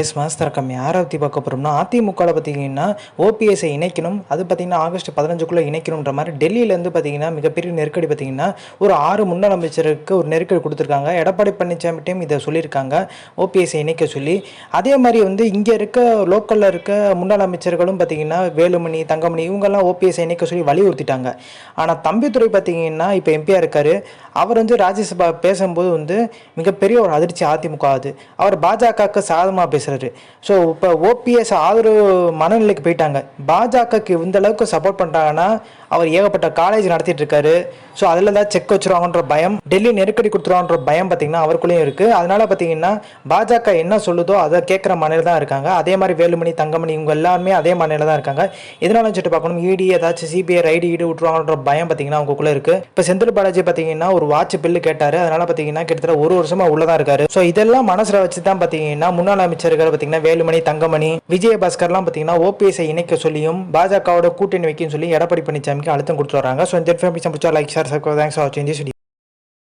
Yes master come யாரை பற்றி பார்க்க போகிறோம்னா அதிமுகவில் பார்த்தீங்கன்னா ஓபிஎஸ்ஐ இணைக்கணும். அது பார்த்தீங்கன்னா ஆகஸ்ட் 15க்குள்ளே இணைக்கணுன்ற மாதிரி டெல்லியிலேருந்து பார்த்தீங்கன்னா மிகப்பெரிய நெருக்கடி பார்த்தீங்கன்னா ஒரு 6 முன்னாள் அமைச்சருக்கு ஒரு நெருக்கடி கொடுத்துருக்காங்க. எடப்பாடி பழனிசாமிட்டையும் இதை சொல்லியிருக்காங்க, ஓபிஎஸ்ஐ இணைக்க சொல்லி. அதே மாதிரி இங்கே இருக்க லோக்கலில் இருக்க முன்னாள் அமைச்சர்களும் பார்த்தீங்கன்னா வேலுமணி, தங்கமணி இவங்கெல்லாம் ஓபிஎஸ்ஐ இணைக்க சொல்லி வலியுறுத்திட்டாங்க. ஆனால் தம்பித்துறை பார்த்தீங்கன்னா இப்போ எம்பியாக இருக்கார். அவர் ராஜ்யசபா பேசும்போது மிகப்பெரிய ஒரு அதிர்ச்சி அதிமுக ஆகுது. அவர் பாஜகவுக்கு சாதகமாக பேசுகிறார். ஸோ இப்போ ஓபிஎஸ் ஆதரவு மனநிலைக்கு போயிட்டாங்க. பாஜகவுக்கு இந்த அளவுக்கு சப்போர்ட் பண்ணுறாங்கன்னா அவர் ஏகப்பட்ட காலேஜ் நடத்திட்டு இருக்காரு. ஸோ அதில் தான் செக் வச்சுருவாங்கன்ற பயம், டெல்லி நெருக்கடி கொடுத்துருவாங்கன்ற பயம் பார்த்தீங்கன்னா அவருக்குள்ளேயும் இருக்குது. அதனால பார்த்தீங்கன்னா பாஜக என்ன சொல்லுதோ அதை கேட்குற மனையில் தான் இருக்காங்க. அதே மாதிரி வேலுமணி, தங்கமணி இவங்க எல்லாருமே அதே மனையில் தான் இருக்காங்க. இதனால வச்சுட்டு பார்க்கணும், இடி ஏதாச்சும் சிபிஐ ரைடு விட்டுருவாங்கன்ற பயம் பார்த்தீங்கன்னா அவங்களுக்குள்ளே இருக்குது. இப்போ செந்தில் பாலாஜி பார்த்தீங்கன்னா ஒரு வாட்ச் பில்லு கேட்டார். அதனால பார்த்தீங்கன்னா கிட்டத்தட்ட ஒரு வருஷமாக உள்ளதான் இருக்காரு. ஸோ இதெல்லாம் மனசில் வச்சு தான் பார்த்தீங்கன்னா முன்னாள் அமைச்சர்கள் பார்த்தீங்கன்னா வேலுமணி, தங்கமணி, விஜயபாஸ்கர்லாம் பார்த்தீங்கன்னா ஓபிஎஸ்ஐ இணைக்க சொல்லியும் பாஜகவோட கூட்டணி வைக்கும் சொல்லி எடப்பாடி பழனிசாமிக்கு அழுத்தம் கொடுத்து வராங்க. ஸோ இந்த இன்ஃபர்மேஷன் பிடிச்சா like, share, subscribe. Thanks for வாட்சிங் திஸ் வீடியோ.